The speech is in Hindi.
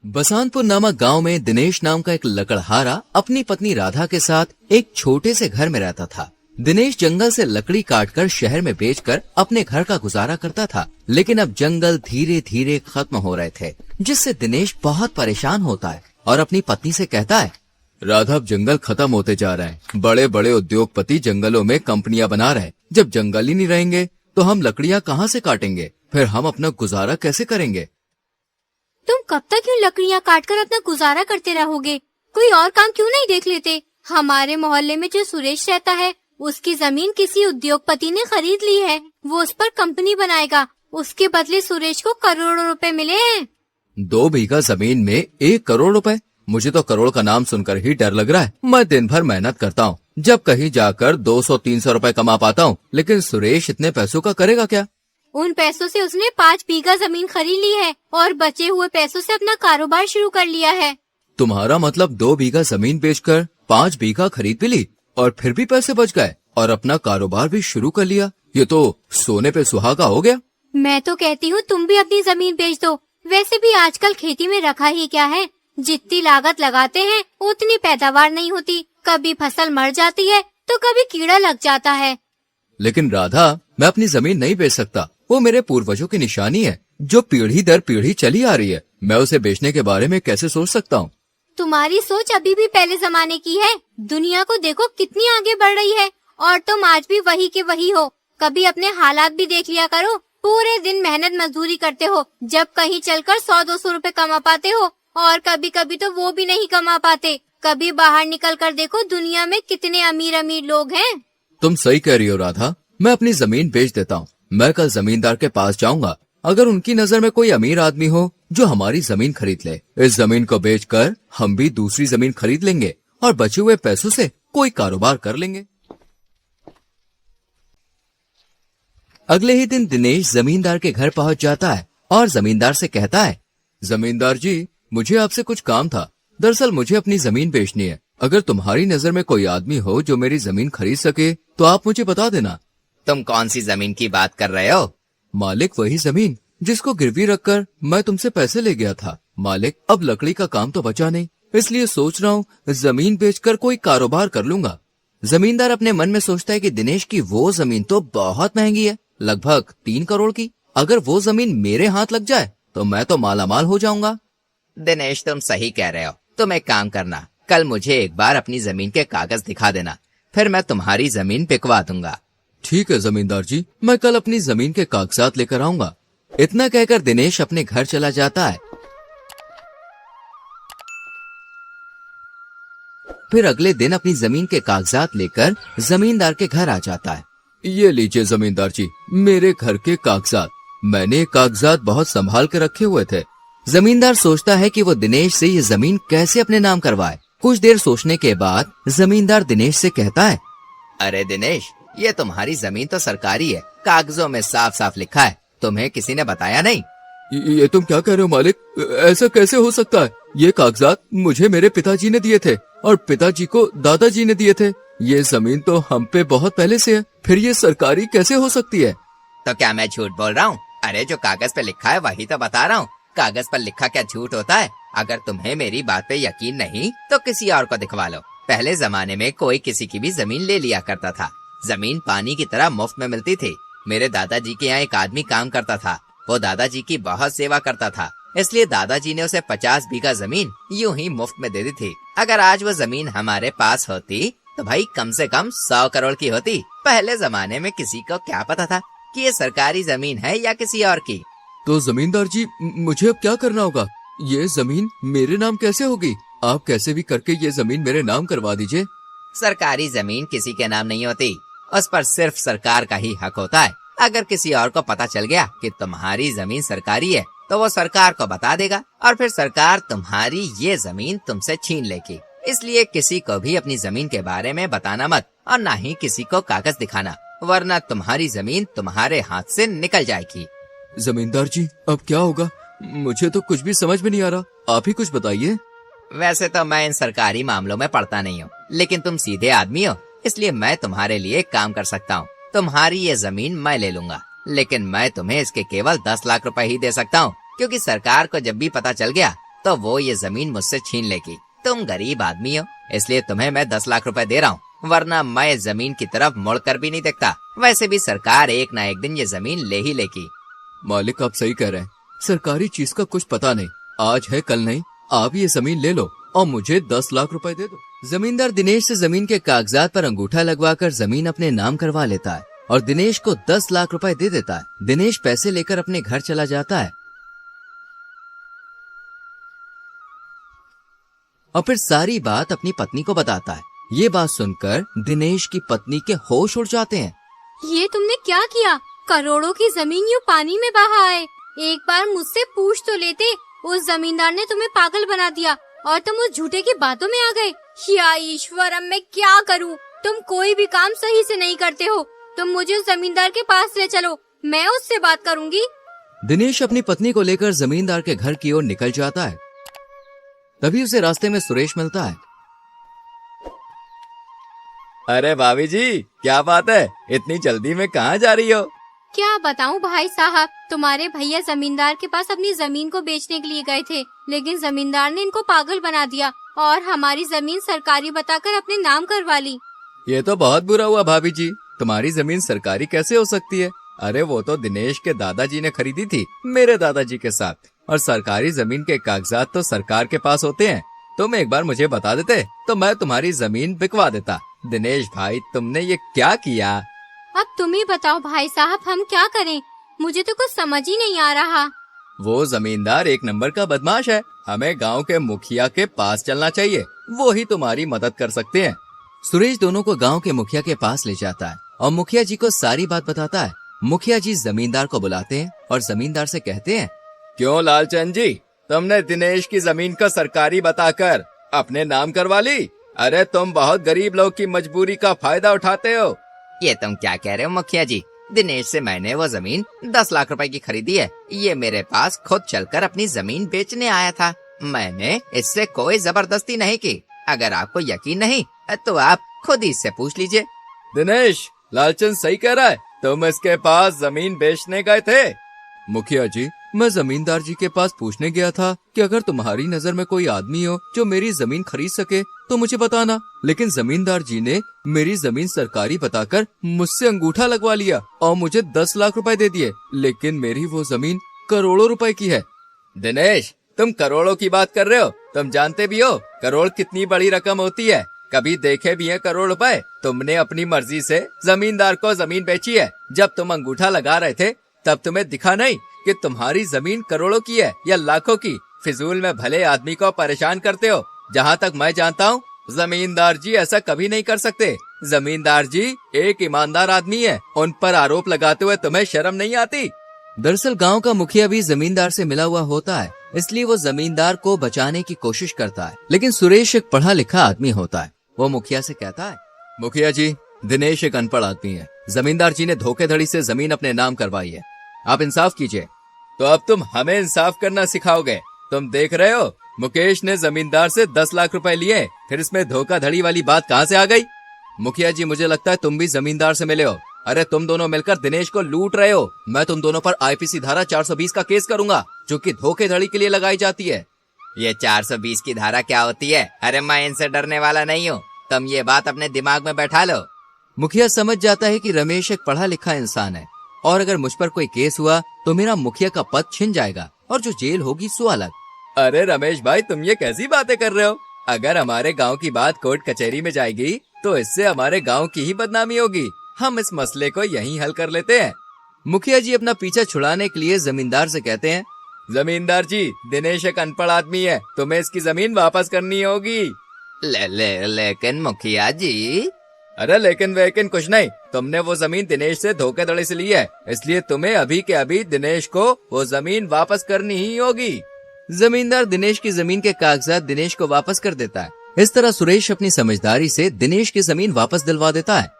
बसंतपुर नामक गांव में दिनेश नाम का एक लकड़हारा अपनी पत्नी राधा के साथ एक छोटे से घर में रहता था। दिनेश जंगल से लकड़ी काटकर शहर में बेचकर अपने घर का गुजारा करता था, लेकिन अब जंगल धीरे धीरे खत्म हो रहे थे, जिससे दिनेश बहुत परेशान होता है और अपनी पत्नी से कहता है, राधा अब जंगल खत्म होते जा रहे हैं। बड़े बड़े उद्योगपति जंगलों में कंपनियां बना रहे हैं। जब जंगल ही नहीं रहेंगे तो हम लकड़ियां कहाँ से काटेंगे? फिर हम अपना गुजारा कैसे करेंगे? तुम कब तक यूँ लकड़ियाँ काटकर अपना गुजारा करते रहोगे? कोई और काम क्यों नहीं देख लेते? हमारे मोहल्ले में जो सुरेश रहता है, उसकी जमीन किसी उद्योगपति ने खरीद ली है। वो उस पर कंपनी बनाएगा। उसके बदले सुरेश को करोड़ों रुपए मिले हैं। 2 बीघा जमीन में 1 करोड़ रुपए? मुझे तो करोड़ का नाम सुनकर ही डर लग रहा है। मैं दिन भर मेहनत करता हूँ, जब कहीं जाकर 200-300 रुपए कमा पाता हूँ, लेकिन सुरेश इतने पैसों का करेगा क्या? उन पैसों से उसने 5 बीघा जमीन खरीद ली है और बचे हुए पैसों से अपना कारोबार शुरू कर लिया है। तुम्हारा मतलब 2 बीघा जमीन बेचकर 5 बीघा खरीद भी ली और फिर भी पैसे बच गए और अपना कारोबार भी शुरू कर लिया? ये तो सोने पे सुहागा हो गया। मैं तो कहती हूँ तुम भी अपनी जमीन बेच दो। वैसे भी आजकल खेती में रखा ही क्या है, जितनी लागत लगाते हैं उतनी पैदावार नहीं होती। कभी फसल मर जाती है तो कभी कीड़ा लग जाता है। लेकिन राधा, मैं अपनी जमीन नहीं बेच सकता। वो मेरे पूर्वजों की निशानी है, जो पीढ़ी दर पीढ़ी चली आ रही है। मैं उसे बेचने के बारे में कैसे सोच सकता हूँ? तुम्हारी सोच अभी भी पहले जमाने की है। दुनिया को देखो कितनी आगे बढ़ रही है और तुम आज भी वही के वही हो। कभी अपने हालात भी देख लिया करो। पूरे दिन मेहनत मजदूरी करते हो, जब कहीं चलकर 100-200 रुपए कमा पाते हो, और कभी कभी तो वो भी नहीं कमा पाते। कभी बाहर निकल कर देखो, दुनिया में कितने अमीर अमीर लोग हैं। तुम सही कह रही हो राधा, मैं अपनी जमीन बेच देता हूँ। मैं कल जमींदार के पास जाऊंगा। अगर उनकी नजर में कोई अमीर आदमी हो जो हमारी जमीन खरीद ले, इस जमीन को बेचकर हम भी दूसरी जमीन खरीद लेंगे और बचे हुए पैसों से कोई कारोबार कर लेंगे। अगले ही दिन दिनेश जमींदार के घर पहुंच जाता है और जमींदार से कहता है, जमींदार जी, मुझे आपसे कुछ काम था। दरअसल मुझे अपनी जमीन बेचनी है। अगर तुम्हारी नजर में कोई आदमी हो जो मेरी जमीन खरीद सके तो आप मुझे बता देना। तुम कौन सी जमीन की बात कर रहे हो? मालिक, वही जमीन जिसको गिरवी रखकर मैं तुमसे पैसे ले गया था। मालिक, अब लकड़ी का काम तो बचा नहीं, इसलिए सोच रहा हूँ जमीन बेचकर कोई कारोबार कर लूंगा। जमींदार अपने मन में सोचता है कि दिनेश की वो जमीन तो बहुत महंगी है, लगभग 3 करोड़ की। अगर वो जमीन मेरे हाथ लग जाए तो मैं तो मालामाल हो जाऊंगा। दिनेश, तुम सही कह रहे हो। तुम एक काम करना, कल मुझे एक बार अपनी जमीन के कागज दिखा देना, फिर मैं तुम्हारी जमीन बिकवा दूंगा। ठीक है जमींदार जी, मैं कल अपनी जमीन के कागजात लेकर आऊंगा। इतना कहकर दिनेश अपने घर चला जाता है। फिर अगले दिन अपनी जमीन के कागजात लेकर जमींदार के घर आ जाता है। ये लीजिए जमींदार जी, मेरे घर के कागजात। मैंने ये कागजात बहुत संभाल के रखे हुए थे। जमींदार सोचता है कि वो दिनेश से ये जमीन कैसे अपने नाम करवाए। कुछ देर सोचने के बाद जमींदार दिनेश से कहता है, अरे दिनेश, ये तुम्हारी जमीन तो सरकारी है, कागजों में साफ साफ लिखा है। तुम्हें किसी ने बताया नहीं? ये तुम क्या कह रहे हो मालिक? ऐसा कैसे हो सकता है? ये कागजात मुझे मेरे पिताजी ने दिए थे और पिताजी को दादाजी ने दिए थे। ये जमीन तो हम पे बहुत पहले से है, फिर ये सरकारी कैसे हो सकती है? तो क्या मैं झूठ बोल रहा हूँ? अरे जो कागज पे लिखा है वही तो बता रहा हूँ। कागज पर लिखा क्या झूठ होता है? अगर तुम्हें मेरी बात पे यकीन नहीं तो किसी और को दिखवा लो। पहले जमाने में कोई किसी की भी जमीन ले लिया करता था। जमीन पानी की तरह मुफ्त में मिलती थी। मेरे दादाजी के यहाँ एक आदमी काम करता था। वो दादाजी की बहुत सेवा करता था, इसलिए दादाजी ने उसे 50 बीघा जमीन यूं ही मुफ्त में दे दी थी। अगर आज वो जमीन हमारे पास होती तो भाई कम से कम 100 करोड़ की होती। पहले जमाने में किसी को क्या पता था कि ये सरकारी जमीन है या किसी और की। तो जमींदार जी, मुझे अब क्या करना होगा? ये जमीन मेरे नाम कैसे होगी? आप कैसे भी करके ये जमीन मेरे नाम करवा दीजिए। सरकारी जमीन किसी के नाम नहीं होती, उस पर सिर्फ सरकार का ही हक होता है। अगर किसी और को पता चल गया कि तुम्हारी जमीन सरकारी है तो वो सरकार को बता देगा और फिर सरकार तुम्हारी ये जमीन तुमसे छीन लेगी। इसलिए किसी को भी अपनी जमीन के बारे में बताना मत और ना ही किसी को कागज दिखाना, वरना तुम्हारी जमीन तुम्हारे हाथ से निकल जाएगी। जमींदार जी, अब क्या होगा? मुझे तो कुछ भी समझ में नहीं आ रहा, आप ही कुछ बताइए। वैसे तो मैं इन सरकारी मामलों में पड़ता नहीं हूँ, लेकिन तुम सीधे आदमी हो, इसलिए मैं तुम्हारे लिए काम कर सकता हूँ। तुम्हारी ये जमीन मैं ले लूंगा, लेकिन मैं तुम्हें इसके केवल 10 लाख रुपए ही दे सकता हूँ, क्योंकि सरकार को जब भी पता चल गया तो वो ये जमीन मुझसे छीन लेगी। तुम गरीब आदमी हो, इसलिए तुम्हें मैं 10 लाख रुपए दे रहा हूँ, वरना मैं जमीन की तरफ मुड़ कर भी नहीं देखता। वैसे भी सरकार एक ना एक दिन ये जमीन ले ही लेगी। मालिक आप सही कह रहे हैं, सरकारी चीज का कुछ पता नहीं, आज है कल नहीं, आप ये जमीन ले लो और मुझे 10 लाख रुपए दे दो। जमींदार दिनेश से जमीन के कागजात पर अंगूठा लगवाकर जमीन अपने नाम करवा लेता है और दिनेश को 10 लाख रुपए दे देता है। दिनेश पैसे लेकर अपने घर चला जाता है और फिर सारी बात अपनी पत्नी को बताता है। ये बात सुनकर दिनेश की पत्नी के होश उड़ जाते हैं। ये तुमने क्या किया? करोड़ों की जमीन यूँ पानी में बहा है। एक बार मुझसे पूछ तो लेते। उस जमींदार ने तुम्हें पागल बना दिया और तुम उस झूठे की बातों में आ गए। या ईश्वर, अब मैं क्या करूं? तुम कोई भी काम सही से नहीं करते हो। तुम मुझे उस जमींदार के पास ले चलो, मैं उससे बात करूंगी। दिनेश अपनी पत्नी को लेकर जमींदार के घर की ओर निकल जाता है। तभी उसे रास्ते में सुरेश मिलता है। अरे भाभी जी, क्या बात है, इतनी जल्दी में कहाँ जा रही हो? क्या बताऊं भाई साहब, तुम्हारे भैया जमींदार के पास अपनी जमीन को बेचने के लिए गए थे, लेकिन जमींदार ने इनको पागल बना दिया और हमारी जमीन सरकारी बताकर अपने नाम करवा ली। ये तो बहुत बुरा हुआ भाभी जी, तुम्हारी जमीन सरकारी कैसे हो सकती है? अरे वो तो दिनेश के दादाजी ने खरीदी थी मेरे दादाजी के साथ, और सरकारी जमीन के कागजात तो सरकार के पास होते हैं। तुम एक बार मुझे बता देते तो मैं तुम्हारी जमीन बिकवा देता। दिनेश भाई, तुमने ये क्या किया? अब तुम ही बताओ भाई साहब, हम क्या करें? मुझे तो कुछ समझ ही नहीं आ रहा। वो जमींदार एक नंबर का बदमाश है, हमें गांव के मुखिया के पास चलना चाहिए, वो ही तुम्हारी मदद कर सकते हैं। सुरेश दोनों को गांव के मुखिया के पास ले जाता है और मुखिया जी को सारी बात बताता है। मुखिया जी जमींदार को बुलाते हैं और जमींदार से कहते हैं, क्यों लालचंद जी, तुमने दिनेश की जमीन को सरकारी बताकर अपने नाम करवा ली? अरे तुम बहुत गरीब लोग की मजबूरी का फायदा उठाते हो। ये तुम क्या कह रहे हो मुखिया जी? दिनेश से मैंने वो जमीन 10 लाख रुपए की खरीदी है। ये मेरे पास खुद चलकर अपनी जमीन बेचने आया था। मैंने इससे कोई जबरदस्ती नहीं की। अगर आपको यकीन नहीं तो आप खुद ही इससे पूछ लीजिए। दिनेश, लालचंद सही कह रहा है, तुम इसके पास जमीन बेचने गए थे। मुखिया जी, मैं जमींदार जी के पास पूछने गया था कि अगर तुम्हारी नजर में कोई आदमी हो जो मेरी जमीन खरीद सके तो मुझे बताना, लेकिन जमींदार जी ने मेरी जमीन सरकारी बताकर मुझसे अंगूठा लगवा लिया और मुझे 10 लाख रुपए दे दिए, लेकिन मेरी वो जमीन करोड़ों रुपए की है। दिनेश, तुम करोड़ों की बात कर रहे हो? तुम जानते भी हो करोड़ कितनी बड़ी रकम होती है? कभी देखे भी है करोड़ रुपए? तुमने अपनी मर्जी से जमींदार को जमीन बेची है। जब तुम अंगूठा लगा रहे थे तब तुम्हें दिखा नहीं कि तुम्हारी जमीन करोड़ों की है या लाखों की? फिजूल में भले आदमी को परेशान करते हो। जहाँ तक मैं जानता हूँ जमींदार जी ऐसा कभी नहीं कर सकते। जमींदार जी एक ईमानदार आदमी है, उन पर आरोप लगाते हुए तुम्हें शर्म नहीं आती? दरअसल गांव का मुखिया भी जमींदार से मिला हुआ होता है, इसलिए वो जमींदार को बचाने की कोशिश करता है। लेकिन सुरेश एक पढ़ा लिखा आदमी होता है। वो मुखिया से कहता है, मुखिया जी, दिनेश एक अनपढ़ आदमी है। जमींदार जी ने धोखेधड़ी से जमीन अपने नाम करवाई है, आप इंसाफ कीजिए। तो अब तुम हमें इंसाफ करना सिखाओगे? तुम देख रहे हो मुकेश ने जमींदार से 10 लाख रुपए लिए, फिर इसमें धोखाधड़ी वाली बात कहाँ से आ गई? मुखिया जी, मुझे लगता है तुम भी जमींदार से मिले हो। अरे तुम दोनों मिलकर दिनेश को लूट रहे हो। मैं तुम दोनों पर आईपीसी धारा 420 का केस करूंगा, जो कि धोखेधड़ी के लिए लगाई जाती है। ये 420 की धारा क्या होती है? अरे मैं इनसे डरने वाला नहीं हूँ, तुम ये बात अपने दिमाग में बैठा लो। मुखिया समझ जाता है कि रमेश एक पढ़ा लिखा इंसान है और अगर मुझ पर कोई केस हुआ तो मेरा मुखिया का पद छिन जाएगा और जो जेल होगी सो अलग। अरे रमेश भाई, तुम ये कैसी बातें कर रहे हो? अगर हमारे गांव की बात कोर्ट कचहरी में जाएगी तो इससे हमारे गांव की ही बदनामी होगी। हम इस मसले को यहीं हल कर लेते हैं। मुखिया जी अपना पीछा छुड़ाने के लिए जमींदार से कहते हैं, जमींदार जी, दिनेश एक अनपढ़ आदमी है, तुम्हें इसकी जमीन वापस करनी होगी। लेकिन मुखिया जी। अरे लेकिन वेकिन कुछ नहीं, तुमने वो जमीन दिनेश से धोखेधड़ी से ली है, इसलिए तुम्हें अभी के अभी दिनेश को वो जमीन वापस करनी ही होगी। जमींदार दिनेश की जमीन के कागजात दिनेश को वापस कर देता है। इस तरह सुरेश अपनी समझदारी से दिनेश की जमीन वापस दिलवा देता है।